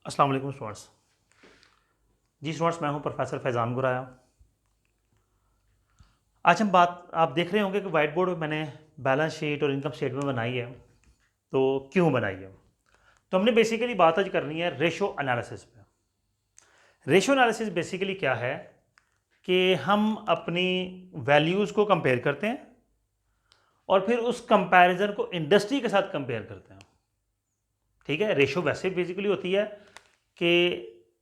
अस्सलाम वालेकुम स्टूडेंट्स। जी स्टूडेंट्स, मैं हूं प्रोफेसर फैज़ान गुराया। आज हम बात आप देख रहे होंगे कि वाइट बोर्ड मैंने बैलेंस शीट और इनकम स्टेटमेंट बनाई है। तो क्यों बनाई है? तो हमने बेसिकली बात आज करनी है रेशो एनालिसिस पे। रेशो एनालिसिस बेसिकली क्या है कि हम अपनी वैल्यूज़ को कंपेयर करते हैं और फिर उस कंपैरिजन को इंडस्ट्री के साथ कंपेयर करते हैं। ठीक है, रेशो वैसे बेसिकली होती है कि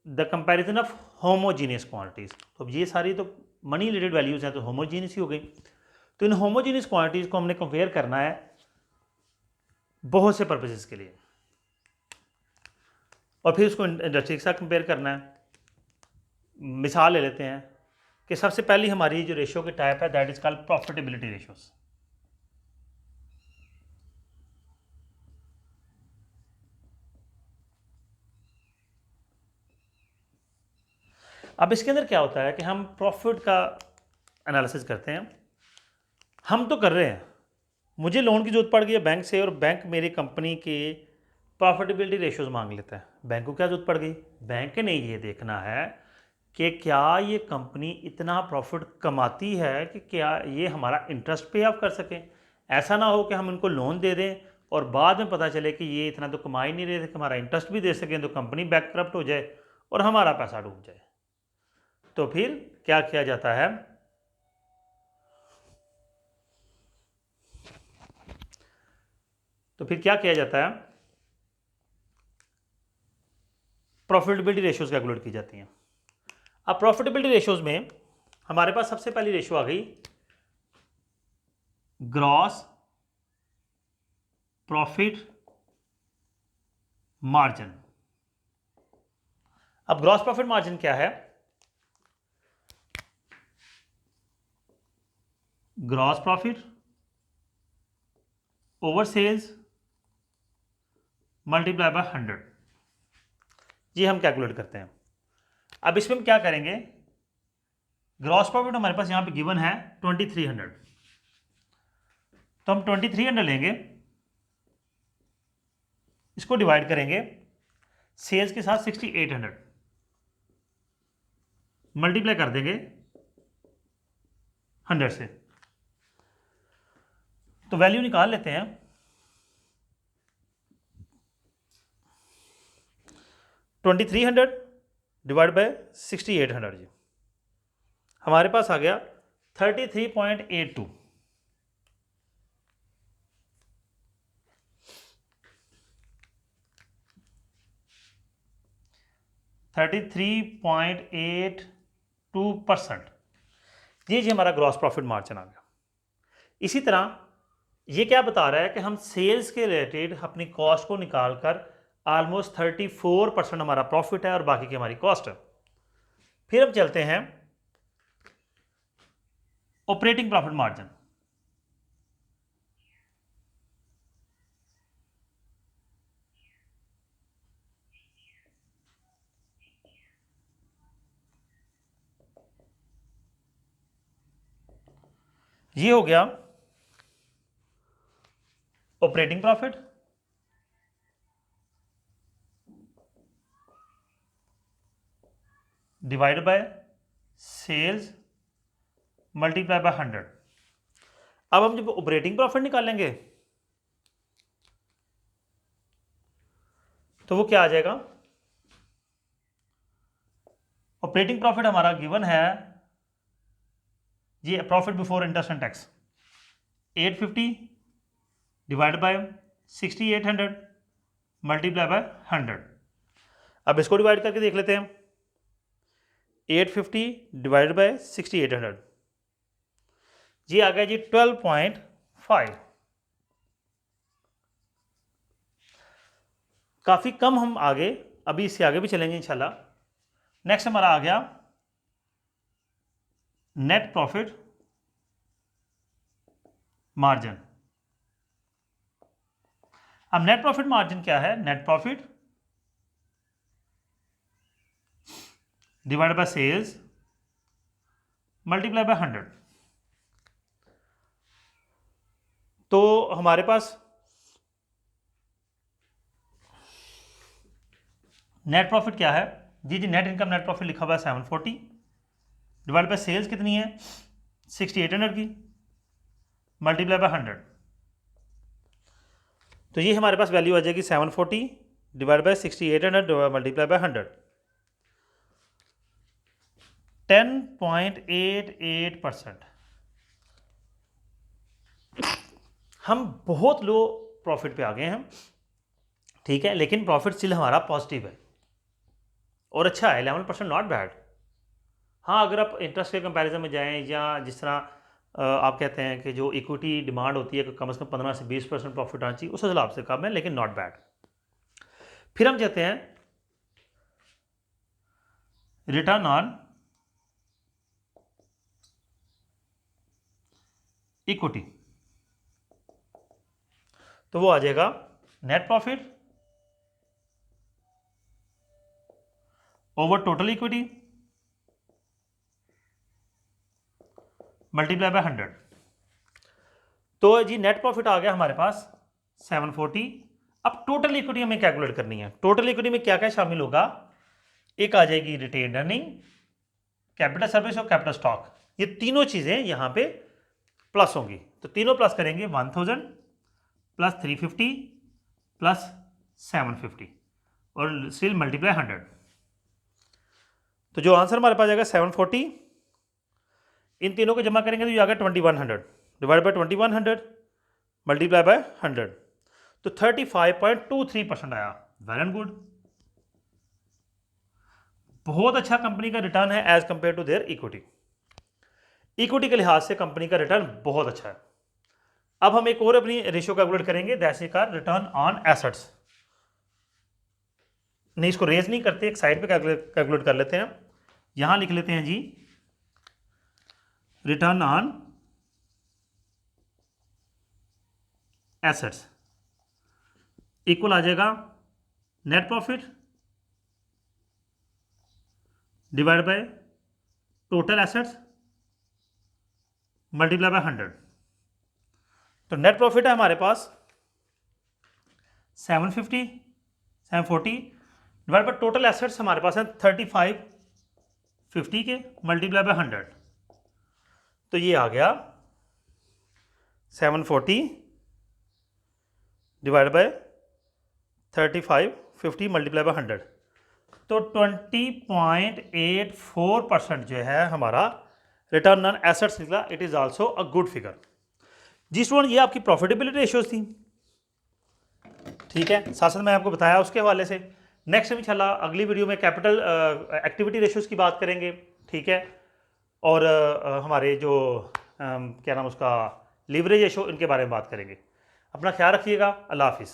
the comparison of homogeneous quantities. तो अब ये सारी तो मनी रिलेटेड वैल्यूज हैं, तो होमोजीनियस ही हो गई। तो इन होमोजीनियस क्वांटिटीज को हमने कंपेयर करना है बहुत से पर्पसेस के लिए, और फिर उसको इंडस्ट्री के साथ कंपेयर करना है। मिसाल ले लेते हैं कि सबसे पहली हमारी जो रेशियो की टाइप है that is called profitability ratios. अब इसके अंदर क्या होता है कि हम प्रॉफिट का एनालिसिस करते हैं। हम तो कर रहे हैं, मुझे लोन की जरूरत पड़ गई है बैंक से, और बैंक मेरी कंपनी के प्रॉफिटेबिलिटी रेशियोज मांग लेता है। बैंक को क्या जरूरत पड़ गई? बैंक ने ये देखना है कि क्या ये कंपनी इतना प्रॉफिट कमाती है कि क्या ये हमारा इंटरेस्ट पे ऑफ कर सके। ऐसा ना हो कि हम इनको लोन दे दें और बाद में पता चले कि ये इतना तो कमा ही नहीं रहे थे कि हमारा इंटरेस्ट भी दे सकें, तो कंपनी बैकक्रप्ट हो जाए और हमारा पैसा डूब जाए। तो फिर क्या किया जाता है? तो फिर क्या किया जाता है? प्रॉफिटेबिलिटी रेशियोज कैलकुलेट की जाती हैं। अब प्रॉफिटेबिलिटी रेशियोज में हमारे पास सबसे पहली रेशियो आ गई ग्रॉस प्रॉफिट मार्जिन। अब ग्रॉस प्रॉफिट मार्जिन क्या है? Gross profit over sales multiply by 100, ये हम कैलकुलेट करते हैं। अब इसमें हम क्या करेंगे? ग्रॉस प्रॉफिट हमारे पास यहां पे गिवन है 2300, तो हम 2300 लेंगे, इसको डिवाइड करेंगे सेल्स के साथ 6800, मल्टीप्लाई कर देंगे 100 से। तो वैल्यू निकाल लेते हैं। 2300 डिवाइड बाय 6800, जी हमारे पास आ गया 33.82। 33.82%, ये जी हमारा ग्रॉस प्रॉफिट मार्जिन आ गया। इसी तरह ये क्या बता रहा है कि हम सेल्स के रिलेटेड अपनी कॉस्ट को निकालकर ऑलमोस्ट 34% हमारा प्रॉफिट है और बाकी की हमारी कॉस्ट है। फिर अब चलते हैं ऑपरेटिंग प्रॉफिट मार्जिन। ये हो गया operating profit divide by sales multiply by 100। अब हम जब ऑपरेटिंग प्रॉफिट निकालेंगे तो वो क्या आ जाएगा? ऑपरेटिंग प्रॉफिट हमारा गिवन है, ये profit before interest and tax 850 divide by 6800 multiply by 100। अब इसको डिवाइड करके देख लेते हैं। 850 डिवाइड बाय 6800, जी आ गया जी 12.5। काफ़ी कम हम आगे, अभी इससे आगे भी चलेंगे इंशाल्लाह। नेक्स्ट हमारा आ गया नेट प्रॉफिट मार्जिन। अब नेट प्रॉफिट मार्जिन क्या है? Net profit divide by sales multiply by 100। तो हमारे पास नेट प्रॉफिट क्या है जी? नेट इनकम नेट प्रॉफिट लिखा हुआ है 740 डिवाइड बाय सेल्स कितनी है 6800 की मल्टीप्लाई बाय 100, तो ये हमारे पास वैल्यू आ जाएगी 740 डिवाइड बाय 6800 मल्टीप्लाई बाय 100, 10.88%। हम बहुत लो प्रॉफिट पे आ गए हैं, ठीक है, लेकिन प्रॉफिट स्टिल हमारा पॉजिटिव है और अच्छा है, 11% नॉट बैड। हाँ, अगर आप इंटरेस्ट के कंपैरिजन में जाएं या जिस तरह आप कहते हैं कि जो इक्विटी डिमांड होती है कि कम से कम 15 से 20% प्रॉफिट आना चाहिए, उस हिसाब से कम है लेकिन नॉट बैड। फिर हम कहते हैं रिटर्न ऑन इक्विटी, तो वो आ जाएगा net profit over total equity multiply by 100। तो जी नेट प्रॉफिट आ गया हमारे पास 740। अब टोटल इक्विटी हमें कैलकुलेट करनी है। टोटल इक्विटी में क्या क्या शामिल होगा? एक आ जाएगी रिटेन्ड अर्निंग, कैपिटल सर्विस और कैपिटल स्टॉक, ये तीनों चीजें यहां पे प्लस होंगी। तो तीनों प्लस करेंगे 1000 प्लस 350 प्लस 750 और स्टिल मल्टीप्लाई 100। तो जो आंसर हमारे पास आएगा 740, इन तीनों को जमा करेंगे तो ये आ गया 2100 डिवाइड बाय 2100 मल्टीप्लाई बाय 100, तो 35.23% आया। वेल एंड गुड, बहुत अच्छा कंपनी का रिटर्न है as compare to their equity. Equity के लिहाज से कंपनी का रिटर्न बहुत अच्छा है। अब हम एक और अपनी रेशियो कैलकुलेट करेंगे, that's called return on assets. नहीं, इसको रेज नहीं करते, एक साइड पे कैलकुलेट कर लेते हैं। यहां लिख लेते हैं जी रिटर्न ऑन एसेट्स इक्वल आ जाएगा net profit divide by total assets multiply by 100। तो नेट प्रॉफिट है हमारे पास 740 डिवाइड बाय टोटल एसेट्स हमारे पास है 3550 के मल्टीप्लाई बाय 100, तो ये आ गया 740 डिवाइड बाय 3550 मल्टीप्लाई बाय 100, तो 20.84% जो है हमारा रिटर्न ऑन एसेट्स निकला। It is also a good figure. जी स्टूडेंट, ये आपकी प्रॉफिटेबिलिटी रेशियोज थी, ठीक है, साथ साथ मैं आपको बताया उसके हवाले से। नेक्स्ट इंशाल्लाह अगली वीडियो में कैपिटल एक्टिविटी रेशियोज की बात करेंगे, ठीक है, और हमारे जो क्या नाम उसका लीवरेज रेशियो, इनके बारे में बात करेंगे। अपना ख्याल रखिएगा। अल्लाह हाफिज़।